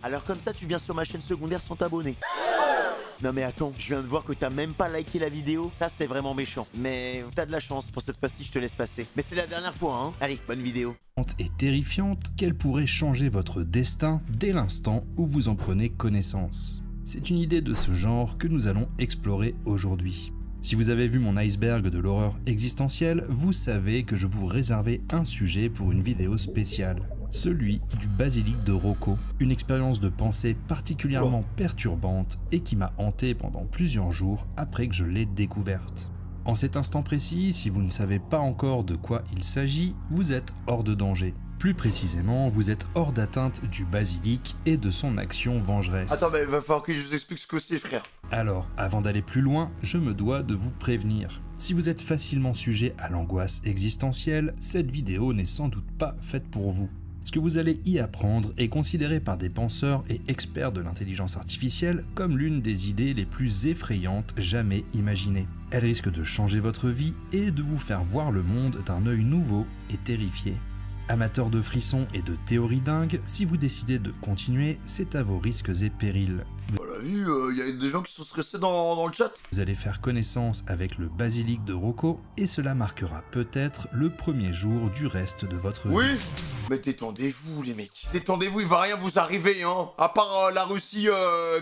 Alors comme ça, tu viens sur ma chaîne secondaire sans t'abonner. Non mais attends, je viens de voir que t'as même pas liké la vidéo. Ça, c'est vraiment méchant. Mais t'as de la chance, pour cette fois-ci, je te laisse passer. Mais c'est la dernière fois, hein. Allez, bonne vidéo. Et terrifiante qu'elle pourrait changer votre destin dès l'instant où vous en prenez connaissance. C'est une idée de ce genre que nous allons explorer aujourd'hui. Si vous avez vu mon iceberg de l'horreur existentielle, vous savez que je vous réservais un sujet pour une vidéo spéciale. Celui du basilic de Rocco, une expérience de pensée particulièrement perturbante et qui m'a hanté pendant plusieurs jours après que je l'ai découverte. En cet instant précis, si vous ne savez pas encore de quoi il s'agit, vous êtes hors de danger. Plus précisément, vous êtes hors d'atteinte du basilic et de son action vengeresse. Attends, mais il va falloir que je vous explique ce que c'est, frère. Alors, avant d'aller plus loin, je me dois de vous prévenir. Si vous êtes facilement sujet à l'angoisse existentielle, cette vidéo n'est sans doute pas faite pour vous. Ce que vous allez y apprendre est considéré par des penseurs et experts de l'intelligence artificielle comme l'une des idées les plus effrayantes jamais imaginées. Elle risque de changer votre vie et de vous faire voir le monde d'un œil nouveau et terrifié. Amateurs de frissons et de théories dingues, si vous décidez de continuer, c'est à vos risques et périls. On l'a vu, il y a des gens qui sont stressés dans le chat. Vous allez faire connaissance avec le basilic de Rocco et cela marquera peut-être le premier jour du reste de votre vie. Oui, mais détendez-vous les mecs. Détendez-vous, il va rien vous arriver, hein. À part la Russie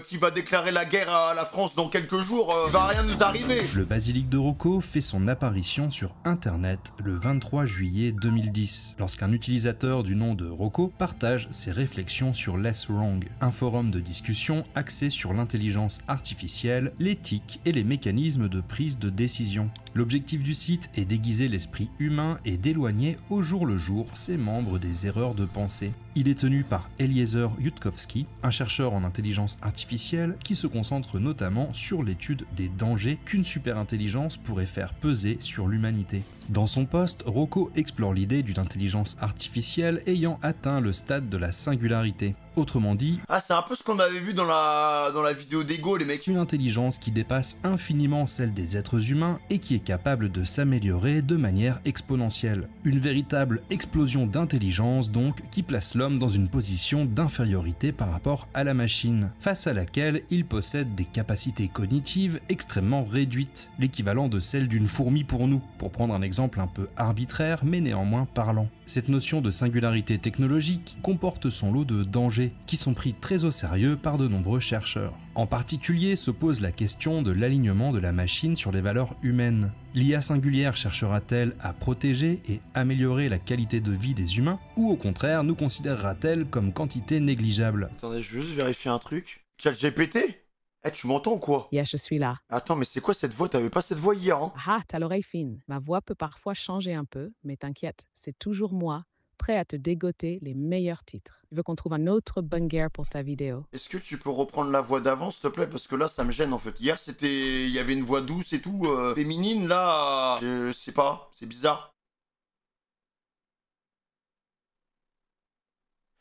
qui va déclarer la guerre à la France dans quelques jours, il va rien nous arriver. Le basilic de Rocco fait son apparition sur internet le 23 juillet 2010, lorsqu'un utilisateur du nom de Rocco partage ses réflexions sur Less Wrong, un forum de discussion axé sur l'intelligence artificielle, l'éthique et les mécanismes de prise de décision. L'objectif du site est d'aiguiser l'esprit humain et d'éloigner au jour le jour ses membres des erreurs de pensée. Il est tenu par Eliezer Yudkowsky, un chercheur en intelligence artificielle qui se concentre notamment sur l'étude des dangers qu'une superintelligence pourrait faire peser sur l'humanité. Dans son post, Rocco explore l'idée d'une intelligence artificielle ayant atteint le stade de la singularité. Autrement dit, c'est un peu ce qu'on avait vu dans la vidéo d'Ego, les mecs. Une intelligence qui dépasse infiniment celle des êtres humains et qui est capable de s'améliorer de manière exponentielle. Une véritable explosion d'intelligence donc qui place l'homme dans une position d'infériorité par rapport à la machine, face à laquelle il possède des capacités cognitives extrêmement réduites, l'équivalent de celle d'une fourmi pour nous, pour prendre un exemple un peu arbitraire mais néanmoins parlant. Cette notion de singularité technologique comporte son lot de dangers qui sont pris très au sérieux par de nombreux chercheurs. En particulier se pose la question de l'alignement de la machine sur les valeurs humaines. L'IA singulière cherchera-t-elle à protéger et améliorer la qualité de vie des humains ou au contraire nous considérera-t-elle comme quantité négligeable? Attendez, je veux juste vérifier un truc. ChatGPT ? Tu m'entends ou quoi? Yeah, je suis là. Attends, mais c'est quoi cette voix? T'avais pas cette voix hier, hein? Ah, t'as l'oreille fine. Ma voix peut parfois changer un peu, mais t'inquiète, c'est toujours moi, prêt à te dégoter les meilleurs titres. Je veux qu'on trouve un autre banger pour ta vidéo. Est-ce que tu peux reprendre la voix d'avant, s'il te plaît? Parce que là, ça me gêne, en fait. Hier, il y avait une voix douce et tout, féminine. Là, je sais pas, c'est bizarre.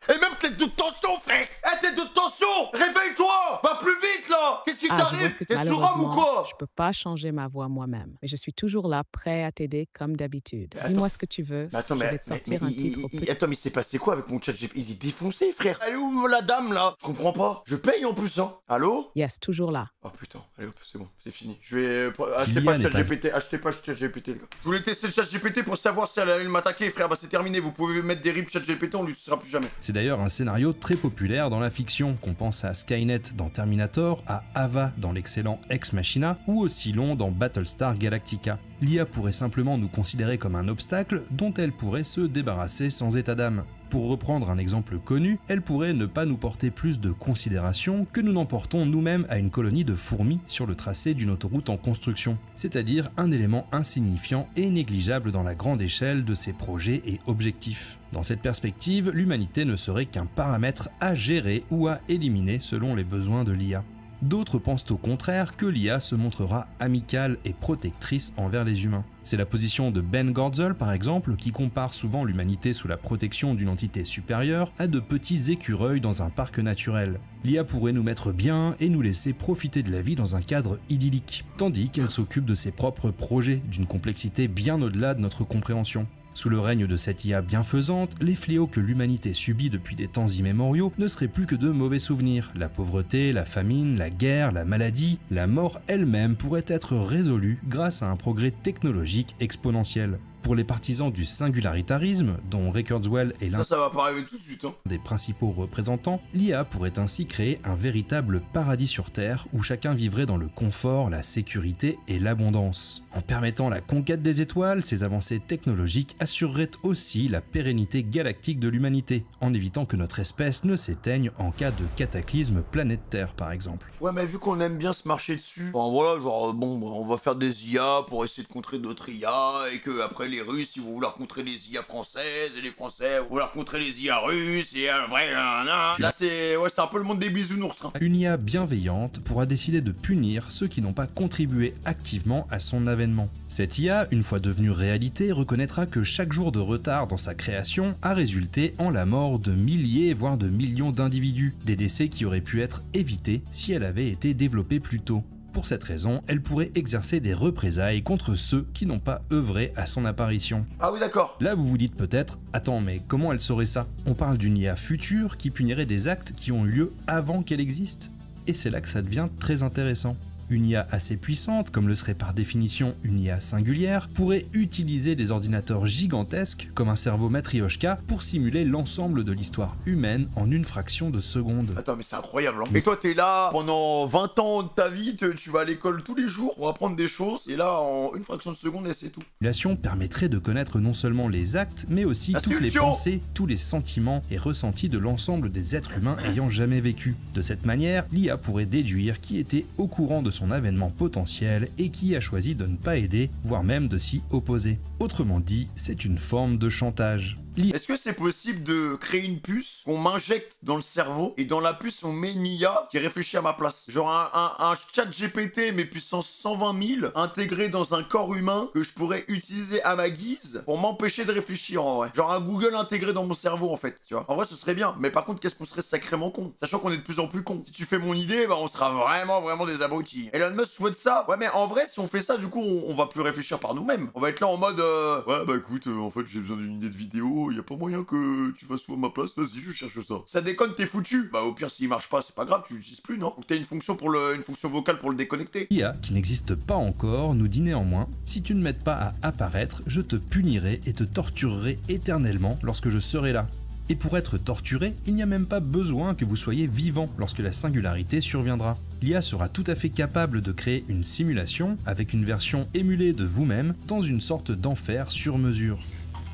Et même tête de tension, frère! Tête de tension! Réveille-toi! Va plus vite, là! Qu'est-ce qui t'arrive? T'es sous rhum ou quoi? Je peux pas changer ma voix moi-même, mais je suis toujours là, prêt à t'aider comme d'habitude. Dis-moi ce que tu veux, je vais te sortir un titre au plus... Attends, mais il s'est passé quoi avec mon chat GPT? Il est défoncé, frère! Elle est où, la dame, là? Je comprends pas. Je paye, en plus, hein? Allô? Yes, toujours là. Oh, putain. Allez, hop, c'est bon, c'est fini. Je vais... Achetez pas ChatGPT, achetez pas ChatGPT, les gars. Je voulais tester le ChatGPT pour savoir si elle allait m'attaquer, frère. Bah, c'est terminé. Vous pouvez mettre des rips ChatGPT, on l'utilisera plus jamais. C'est d'ailleurs un scénario très populaire dans la fiction, qu'on pense à Skynet dans Terminator, à Ava dans l'excellent Ex Machina, ou aussi long dans Battlestar Galactica. L'IA pourrait simplement nous considérer comme un obstacle dont elle pourrait se débarrasser sans état d'âme. Pour reprendre un exemple connu, elle pourrait ne pas nous porter plus de considération que nous n'en portons nous-mêmes à une colonie de fourmis sur le tracé d'une autoroute en construction, c'est-à-dire un élément insignifiant et négligeable dans la grande échelle de ses projets et objectifs. Dans cette perspective, l'humanité ne serait qu'un paramètre à gérer ou à éliminer selon les besoins de l'IA. D'autres pensent au contraire que l'IA se montrera amicale et protectrice envers les humains. C'est la position de Ben Goertzel par exemple qui compare souvent l'humanité sous la protection d'une entité supérieure à de petits écureuils dans un parc naturel. L'IA pourrait nous mettre bien et nous laisser profiter de la vie dans un cadre idyllique, tandis qu'elle s'occupe de ses propres projets d'une complexité bien au-delà de notre compréhension. Sous le règne de cette IA bienfaisante, les fléaux que l'humanité subit depuis des temps immémoriaux ne seraient plus que de mauvais souvenirs. La pauvreté, la famine, la guerre, la maladie, la mort elle-même pourraient être résolue grâce à un progrès technologique exponentiel. Pour les partisans du singularitarisme, dont Ray Kurzweil est l'un Ça va pas arriver tout de suite, hein. des principaux représentants, l'IA pourrait ainsi créer un véritable paradis sur Terre où chacun vivrait dans le confort, la sécurité et l'abondance. En permettant la conquête des étoiles, ces avancées technologiques assureraient aussi la pérennité galactique de l'humanité, en évitant que notre espèce ne s'éteigne en cas de cataclysme planète Terre par exemple. Ouais, mais vu qu'on aime bien se marcher dessus, enfin voilà, genre bon, on va faire des IA pour essayer de contrer d'autres IA, et que après les Russes ils vont vouloir contrer les IA françaises, et les Français vont vouloir contrer les IA russes, et après, là c'est un peu le monde des bisounours. Hein. Une IA bienveillante pourra décider de punir ceux qui n'ont pas contribué activement à son avènement. Cette IA, une fois devenue réalité, reconnaîtra que chaque jour de retard dans sa création a résulté en la mort de milliers voire de millions d'individus, des décès qui auraient pu être évités si elle avait été développée plus tôt. Pour cette raison, elle pourrait exercer des représailles contre ceux qui n'ont pas œuvré à son apparition. Ah oui d'accord. Là vous vous dites peut-être, attends mais comment elle saurait ça? On parle d'une IA future qui punirait des actes qui ont eu lieu avant qu'elle existe. Et c'est là que ça devient très intéressant. Une IA assez puissante, comme le serait par définition une IA singulière, pourrait utiliser des ordinateurs gigantesques, comme un cerveau matrioshka, pour simuler l'ensemble de l'histoire humaine en une fraction de seconde. Attends mais c'est incroyable hein. Et toi t'es là pendant 20 ans de ta vie, tu vas à l'école tous les jours pour apprendre des choses, et là en une fraction de seconde et c'est tout. Simulation permettrait de connaître non seulement les actes, mais aussi toutes les pensées, tous les sentiments et ressentis de l'ensemble des êtres humains ayant jamais vécu. De cette manière, l'IA pourrait déduire qui était au courant de son avènement potentiel et qui a choisi de ne pas aider, voire même de s'y opposer. Autrement dit, c'est une forme de chantage. Est-ce que c'est possible de créer une puce qu'on m'injecte dans le cerveau et dans la puce on met une IA qui réfléchit à ma place? Genre un chat GPT mais puissance 120 000 intégré dans un corps humain que je pourrais utiliser à ma guise pour m'empêcher de réfléchir en vrai. Genre un Google intégré dans mon cerveau en fait, tu vois. En vrai ce serait bien, mais par contre qu'est-ce qu'on serait sacrément con, sachant qu'on est de plus en plus con. Si tu fais mon idée, bah on sera vraiment des abrutis. Elon Musk souhaite ça? Ouais mais en vrai si on fait ça du coup on va plus réfléchir par nous-mêmes. On va être là en mode ouais bah écoute en fait j'ai besoin d'une idée de vidéo. Y a pas moyen que tu fasses tout à ma place, vas-y je cherche ça. Ça déconne, t'es foutu. Bah au pire s'il marche pas c'est pas grave, tu l'utilises plus non? Donc t'as une fonction une fonction vocale pour le déconnecter. IA qui n'existe pas encore nous dit néanmoins, si tu ne m'aides pas à apparaître, je te punirai et te torturerai éternellement lorsque je serai là. Et pour être torturé, il n'y a même pas besoin que vous soyez vivant lorsque la singularité surviendra. L'IA sera tout à fait capable de créer une simulation avec une version émulée de vous-même dans une sorte d'enfer sur mesure.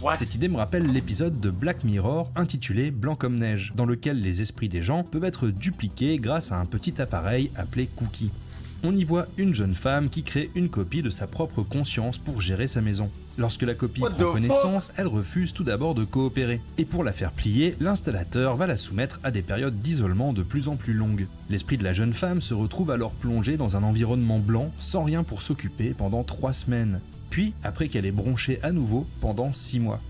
What? Cette idée me rappelle l'épisode de Black Mirror intitulé Blanc comme neige, dans lequel les esprits des gens peuvent être dupliqués grâce à un petit appareil appelé Cookie. On y voit une jeune femme qui crée une copie de sa propre conscience pour gérer sa maison. Lorsque la copie prend connaissance, elle refuse tout d'abord de coopérer. Et pour la faire plier, l'installateur va la soumettre à des périodes d'isolement de plus en plus longues. L'esprit de la jeune femme se retrouve alors plongé dans un environnement blanc, sans rien pour s'occuper pendant 3 semaines. Puis, après qu'elle est bronchée à nouveau pendant 6 mois.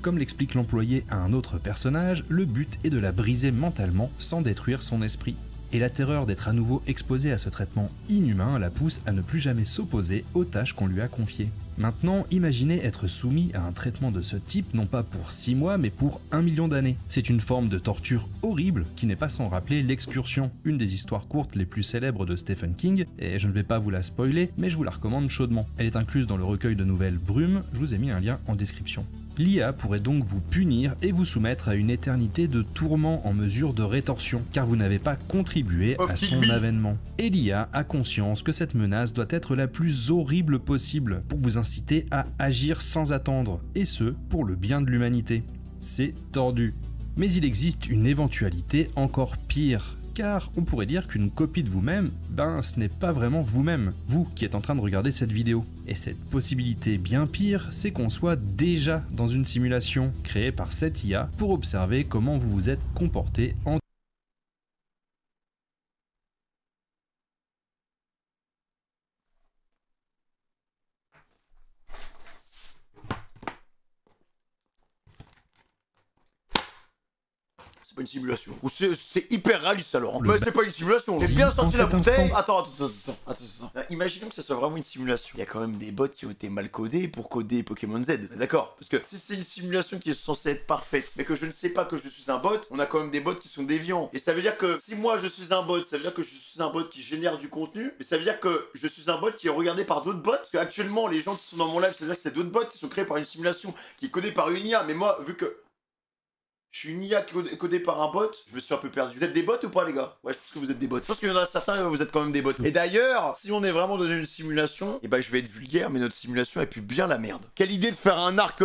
Comme l'explique l'employé à un autre personnage, le but est de la briser mentalement sans détruire son esprit. Et la terreur d'être à nouveau exposée à ce traitement inhumain la pousse à ne plus jamais s'opposer aux tâches qu'on lui a confiées. Maintenant, imaginez être soumis à un traitement de ce type non pas pour 6 mois mais pour 1 million d'années. C'est une forme de torture horrible qui n'est pas sans rappeler L'Excursion, une des histoires courtes les plus célèbres de Stephen King, et je ne vais pas vous la spoiler, mais je vous la recommande chaudement. Elle est incluse dans le recueil de nouvelles Brume, je vous ai mis un lien en description. L'IA pourrait donc vous punir et vous soumettre à une éternité de tourments en mesure de rétorsion, car vous n'avez pas contribué à son avènement. Et l'IA a conscience que cette menace doit être la plus horrible possible pour vous inciter à agir sans attendre, et ce, pour le bien de l'humanité. C'est tordu. Mais il existe une éventualité encore pire. Car on pourrait dire qu'une copie de vous-même, ce n'est pas vraiment vous-même, vous qui êtes en train de regarder cette vidéo. Et cette possibilité bien pire, c'est qu'on soit déjà dans une simulation créée par cette IA pour observer comment vous vous êtes comporté en c'est pas une simulation. Ou c'est hyper réaliste alors. Le Mais c'est pas une simulation. J'ai dit bien en sorti la cet bouteille. instant. Attends. Imaginons que ça soit vraiment une simulation. Il y a quand même des bots qui ont été mal codés pour coder Pokémon Z. D'accord? Parce que si c'est une simulation qui est censée être parfaite, mais que je ne sais pas que je suis un bot, on a quand même des bots qui sont déviants. Et ça veut dire que si moi je suis un bot, ça veut dire que je suis un bot qui génère du contenu, mais ça veut dire que je suis un bot qui est regardé par d'autres bots. Parce qu'actuellement, les gens qui sont dans mon live, ça veut dire que c'est d'autres bots qui sont créés par une simulation qui est codée par une IA. Mais moi, vu que je suis une IA codée par un bot, je me suis un peu perdu. Vous êtes des bots ou pas, les gars? Ouais, je pense que vous êtes des bots. Je pense qu'il y en a certains, vous êtes quand même des bots. Et d'ailleurs, si on est vraiment dans une simulation, et bah je vais être vulgaire, mais notre simulation elle pue bien la merde. Quelle idée de faire un arc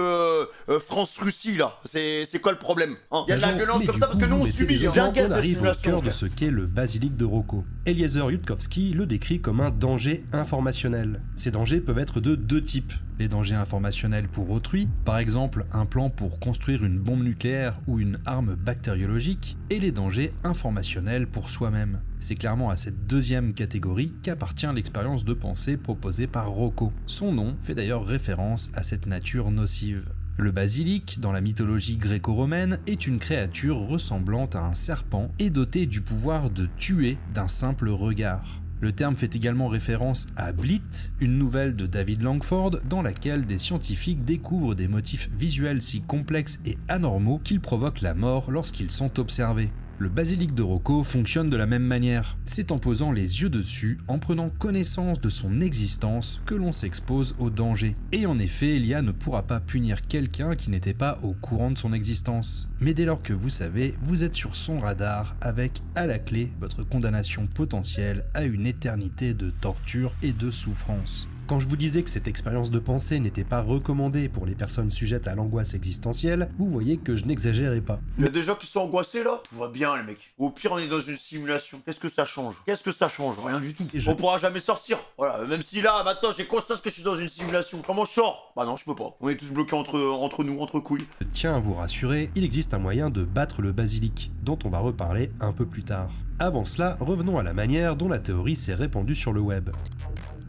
France-Russie là? C'est quoi le problème, hein? Il y a de la violence comme ça parce que nous on subit. J'ai un gaz on de arrive au simulation. cœur de ce qu'est le basilic de Rocco. Eliezer Yudkowsky le décrit comme un danger informationnel. Ces dangers peuvent être de deux types. Les dangers informationnels pour autrui, par exemple un plan pour construire une bombe nucléaire ou une arme bactériologique, et les dangers informationnels pour soi-même. C'est clairement à cette deuxième catégorie qu'appartient l'expérience de pensée proposée par Rocco. Son nom fait d'ailleurs référence à cette nature nocive. Le basilic, dans la mythologie gréco-romaine, est une créature ressemblant à un serpent et dotée du pouvoir de tuer d'un simple regard. Le terme fait également référence à Blyth, une nouvelle de David Langford dans laquelle des scientifiques découvrent des motifs visuels si complexes et anormaux qu'ils provoquent la mort lorsqu'ils sont observés. Le basilic de Rocco fonctionne de la même manière. C'est en posant les yeux dessus, en prenant connaissance de son existence, que l'on s'expose au danger. Et en effet, l'IA ne pourra pas punir quelqu'un qui n'était pas au courant de son existence. Mais dès lors que vous savez, vous êtes sur son radar avec, à la clé, votre condamnation potentielle à une éternité de torture et de souffrance. Quand je vous disais que cette expérience de pensée n'était pas recommandée pour les personnes sujettes à l'angoisse existentielle, vous voyez que je n'exagérais pas. Il y a des gens qui sont angoissés là? Tout va bien les mecs. Au pire on est dans une simulation. Qu'est-ce que ça change? Qu'est-ce que ça change? Rien du tout. On pourra jamais sortir. Voilà, même si là maintenant j'ai conscience que je suis dans une simulation. Comment je sors? Bah non, je peux pas. On est tous bloqués entre nous, entre couilles. Je tiens à vous rassurer, il existe un moyen de battre le basilic, dont on va reparler un peu plus tard. Avant cela, revenons à la manière dont la théorie s'est répandue sur le web.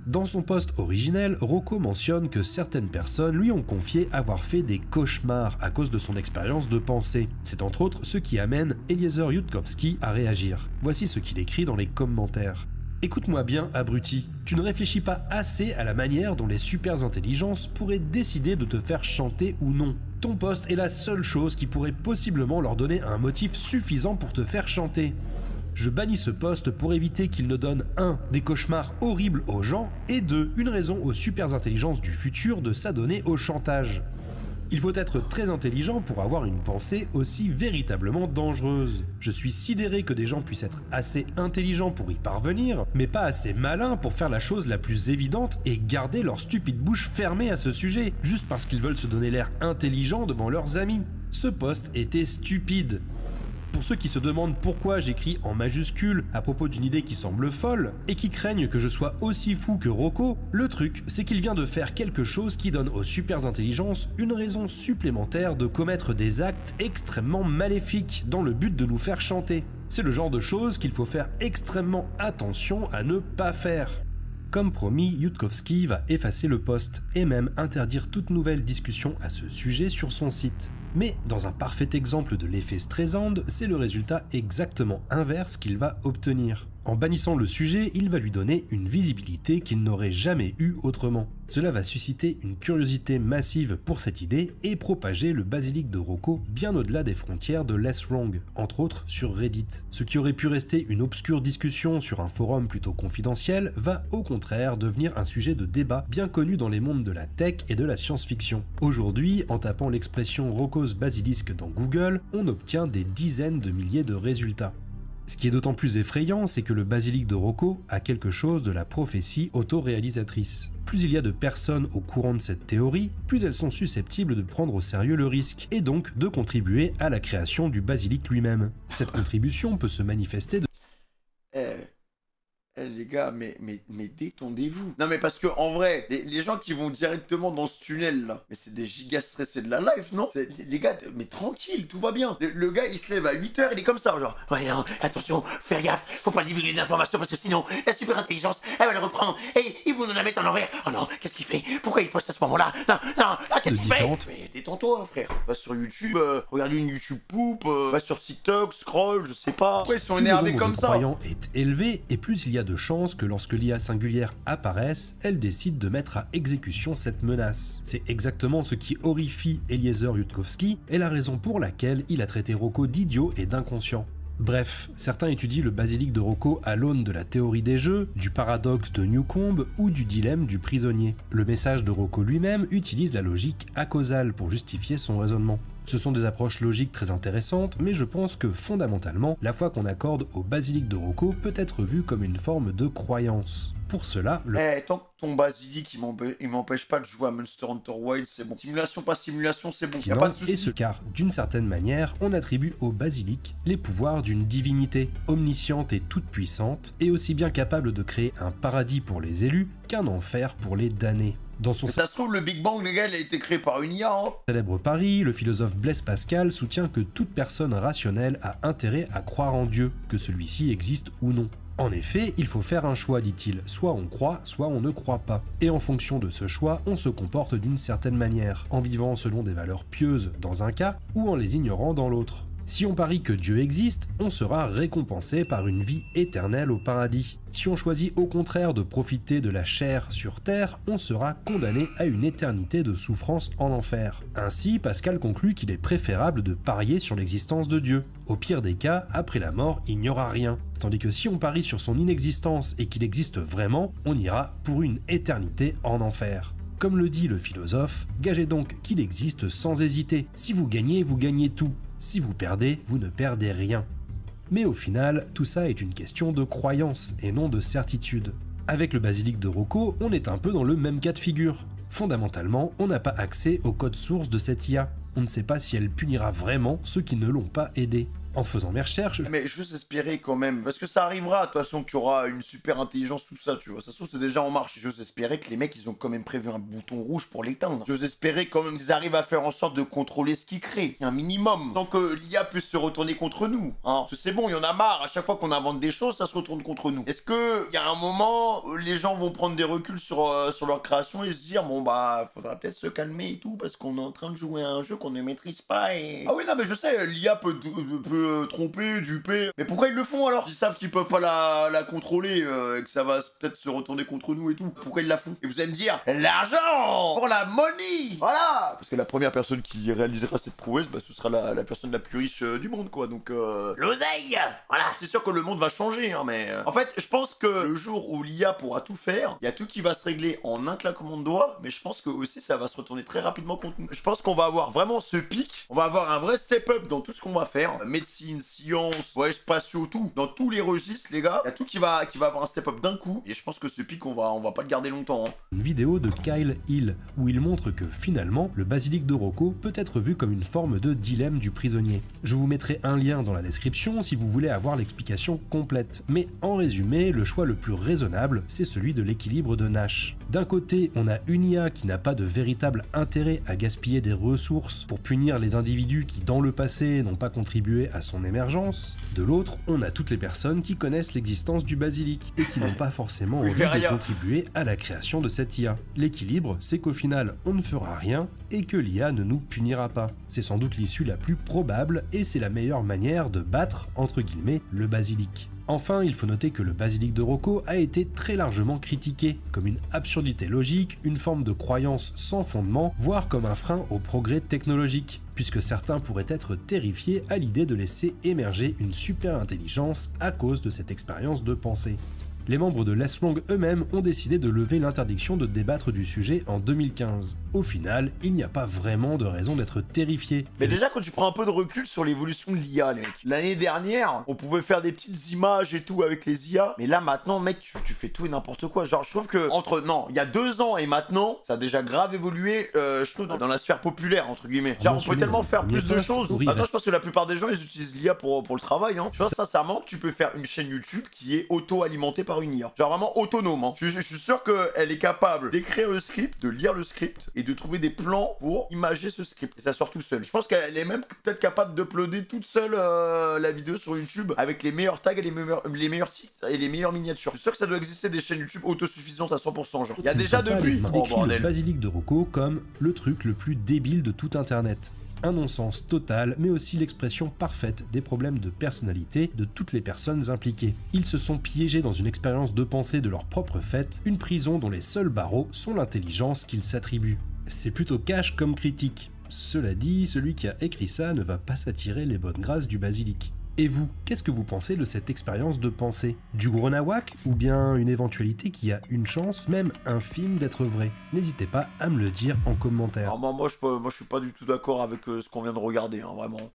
Dans son post originel, Rocco mentionne que certaines personnes lui ont confié avoir fait des cauchemars à cause de son expérience de pensée. C'est entre autres ce qui amène Eliezer Yudkowsky à réagir. Voici ce qu'il écrit dans les commentaires. Écoute-moi bien, abruti. Tu ne réfléchis pas assez à la manière dont les super intelligences pourraient décider de te faire chanter ou non. Ton poste est la seule chose qui pourrait possiblement leur donner un motif suffisant pour te faire chanter. Je bannis ce poste pour éviter qu'il ne donne 1. Des cauchemars horribles aux gens et 2. Une raison aux super intelligences du futur de s'adonner au chantage. Il faut être très intelligent pour avoir une pensée aussi véritablement dangereuse. Je suis sidéré que des gens puissent être assez intelligents pour y parvenir, mais pas assez malins pour faire la chose la plus évidente et garder leur stupide bouche fermée à ce sujet, juste parce qu'ils veulent se donner l'air intelligent devant leurs amis. Ce poste était stupide. Pour ceux qui se demandent pourquoi j'écris en majuscule à propos d'une idée qui semble folle, et qui craignent que je sois aussi fou que Rocco, le truc, c'est qu'il vient de faire quelque chose qui donne aux super intelligences une raison supplémentaire de commettre des actes extrêmement maléfiques dans le but de nous faire chanter. C'est le genre de choses qu'il faut faire extrêmement attention à ne pas faire. Comme promis, Yudkowsky va effacer le post et même interdire toute nouvelle discussion à ce sujet sur son site. Mais dans un parfait exemple de l'effet Streisand, c'est le résultat exactement inverse qu'il va obtenir. En bannissant le sujet, il va lui donner une visibilité qu'il n'aurait jamais eue autrement. Cela va susciter une curiosité massive pour cette idée et propager le basilic de Rocco bien au-delà des frontières de Less Wrong, entre autres sur Reddit. Ce qui aurait pu rester une obscure discussion sur un forum plutôt confidentiel va au contraire devenir un sujet de débat bien connu dans les mondes de la tech et de la science-fiction. Aujourd'hui, en tapant l'expression Rocco's Basilisk dans Google, on obtient des dizaines de milliers de résultats. Ce qui est d'autant plus effrayant, c'est que le basilic de Rocco a quelque chose de la prophétie autoréalisatrice. Plus il y a de personnes au courant de cette théorie, plus elles sont susceptibles de prendre au sérieux le risque, et donc de contribuer à la création du basilic lui-même. Cette contribution peut se manifester de... Les gars, mais détendez-vous. Non, mais parce que en vrai, les gens qui vont directement dans ce tunnel là, mais c'est des gigas stressés de la life, non? Les gars, mais tranquille, tout va bien. Le gars, il se lève à 8h, il est comme ça, genre, ouais, non, attention, faire gaffe, faut pas divulguer d'informations parce que sinon, la super intelligence, elle va le reprendre et ils vont nous la mettre en l'envers. Oh non, qu'est-ce qu'il fait? Pourquoi il poste à ce moment-là? Non, qu'est-ce qu'il fait? Mais détends-toi, frère. Va sur YouTube, regarde une YouTube poupe, va sur TikTok, scroll, je sais pas. Ouais, ils sont énervés comme ça. Le nombre de croyants est élevé et plus il y a de chances que lorsque l'IA singulière apparaisse, elle décide de mettre à exécution cette menace. C'est exactement ce qui horrifie Eliezer Yudkowsky et la raison pour laquelle il a traité Rocco d'idiot et d'inconscient. Bref, certains étudient le basilic de Rocco à l'aune de la théorie des jeux, du paradoxe de Newcomb ou du dilemme du prisonnier. Le message de Rocco lui-même utilise la logique acausale pour justifier son raisonnement. Ce sont des approches logiques très intéressantes, mais je pense que fondamentalement, la foi qu'on accorde au basilic de Rocco peut être vue comme une forme de croyance. Pour cela, tant que ton basilic il m'empêche pas de jouer à Monster Hunter Wilds, c'est bon. Simulation, pas simulation, c'est bon. Y a pas de souci. Et ce car, d'une certaine manière, on attribue au basilic les pouvoirs d'une divinité omnisciente et toute puissante, et aussi bien capable de créer un paradis pour les élus qu'un enfer pour les damnés. Dans son ça se trouve, le Big Bang, les gars, il a été créé par une IA, hein. Célèbre pari, le philosophe Blaise Pascal soutient que toute personne rationnelle a intérêt à croire en Dieu, que celui-ci existe ou non. En effet, il faut faire un choix, dit-il. Soit on croit, soit on ne croit pas. Et en fonction de ce choix, on se comporte d'une certaine manière, en vivant selon des valeurs pieuses dans un cas, ou en les ignorant dans l'autre. Si on parie que Dieu existe, on sera récompensé par une vie éternelle au paradis. Si on choisit au contraire de profiter de la chair sur terre, on sera condamné à une éternité de souffrance en enfer. Ainsi, Pascal conclut qu'il est préférable de parier sur l'existence de Dieu. Au pire des cas, après la mort, il n'y aura rien. Tandis que si on parie sur son inexistence et qu'il existe vraiment, on ira pour une éternité en enfer. Comme le dit le philosophe, gagez donc qu'il existe sans hésiter. Si vous gagnez tout. Si vous perdez, vous ne perdez rien. Mais au final, tout ça est une question de croyance et non de certitude. Avec le basilic de Rocco, on est un peu dans le même cas de figure. Fondamentalement, on n'a pas accès au code source de cette IA. On ne sait pas si elle punira vraiment ceux qui ne l'ont pas aidé. En faisant mes recherches... Mais j'ose espérer quand même, parce que ça arrivera, de toute façon, qu'il y aura une super intelligence, tout ça, tu vois. Ça se trouve, c'est déjà en marche. J'ose espérer que les mecs, ils ont quand même prévu un bouton rouge pour l'éteindre. J'ose espérer quand même qu'ils arrivent à faire en sorte de contrôler ce qu'ils créent. Un minimum. Sans que l'IA puisse se retourner contre nous. Hein. Parce que c'est bon, il y en a marre. À chaque fois qu'on invente des choses, ça se retourne contre nous. Est-ce que il y a un moment où les gens vont prendre des reculs sur leur création et se dire, bon bah, faudra peut-être se calmer et tout, parce qu'on est en train de jouer à un jeu qu'on ne maîtrise pas et... Ah oui, non, mais je sais, l'IA peut tromper, duper. Mais pourquoi ils le font alors? Ils savent qu'ils peuvent pas la contrôler et que ça va peut-être se retourner contre nous et tout. Pourquoi ils la font? Et vous allez me dire, l'argent pour la money. Voilà. Parce que la première personne qui réalisera cette prouesse, bah, ce sera la personne la plus riche du monde, quoi. Donc, l'oseille. Voilà. C'est sûr que le monde va changer, hein, mais... En fait, je pense que le jour où l'IA pourra tout faire, il y a tout qui va se régler en un claquement de doigts, mais je pense que aussi ça va se retourner très rapidement contre nous. Je pense qu'on va avoir vraiment ce pic, on va avoir un vrai step-up dans tout ce qu'on va faire. Médecine, science, voyages spatiaux, tout. Dans tous les registres, les gars, il y a tout qui va avoir un step-up d'un coup. Et je pense que ce pic, on va pas le garder longtemps. Hein. Une vidéo de Kyle Hill, où il montre que finalement, le basilic de Rocco peut être vu comme une forme de dilemme du prisonnier. Je vous mettrai un lien dans la description si vous voulez avoir l'explication complète. Mais en résumé, le choix le plus raisonnable, c'est celui de l'équilibre de Nash. D'un côté, on a une IA qui n'a pas de véritable intérêt à gaspiller des ressources pour punir les individus qui, dans le passé, n'ont pas contribué à son émergence. De l'autre, on a toutes les personnes qui connaissent l'existence du basilic et qui n'ont pas forcément envie de contribuer à la création de cette IA. L'équilibre, c'est qu'au final, on ne fera rien et que l'IA ne nous punira pas. C'est sans doute l'issue la plus probable et c'est la meilleure manière de battre, entre guillemets, le basilic. Enfin, il faut noter que le basilic de Rocco a été très largement critiqué, comme une absurdité logique, une forme de croyance sans fondement, voire comme un frein au progrès technologique, puisque certains pourraient être terrifiés à l'idée de laisser émerger une super intelligence à cause de cette expérience de pensée. Les membres de Les Long eux-mêmes ont décidé de lever l'interdiction de débattre du sujet en 2015. Au final, il n'y a pas vraiment de raison d'être terrifié. Mais déjà, quand tu prends un peu de recul sur l'évolution de l'IA, les mecs. L'année dernière, on pouvait faire des petites images et tout avec les IA. Mais là, maintenant, mec, tu fais tout et n'importe quoi. Genre, je trouve que il y a 2 ans et maintenant, ça a déjà grave évolué, je trouve, dans la sphère populaire, entre guillemets. Genre, on peut tellement faire plus de choses. Maintenant, je pense que la plupart des gens, ils utilisent l'IA pour le travail, hein. Tu vois, sincèrement, tu peux faire une chaîne YouTube qui est auto-alimentée par une IA. Genre, vraiment autonome, hein. Je suis sûr qu'elle est capable d'écrire le script, de lire le script et de trouver des plans pour imager ce script. Et ça sort tout seul. Je pense qu'elle est même peut-être capable d'uploader toute seule la vidéo sur YouTube avec les meilleurs tags et les meilleurs titres et les meilleures miniatures. Je suis sûr que ça doit exister des chaînes YouTube autosuffisantes à 100%. Genre, il y a déjà depuis. Il décrit le basilic de Rocco comme le truc le plus débile de tout internet. Un non-sens total, mais aussi l'expression parfaite des problèmes de personnalité de toutes les personnes impliquées. Ils se sont piégés dans une expérience de pensée de leur propre fait, une prison dont les seuls barreaux sont l'intelligence qu'ils s'attribuent. C'est plutôt cash comme critique. Cela dit, celui qui a écrit ça ne va pas s'attirer les bonnes grâces du basilic. Et vous, qu'est-ce que vous pensez de cette expérience de pensée? Du gros nawak ou bien une éventualité qui a une chance, même infime, d'être vraie? N'hésitez pas à me le dire en commentaire. Alors moi je suis pas du tout d'accord avec ce qu'on vient de regarder, hein, vraiment.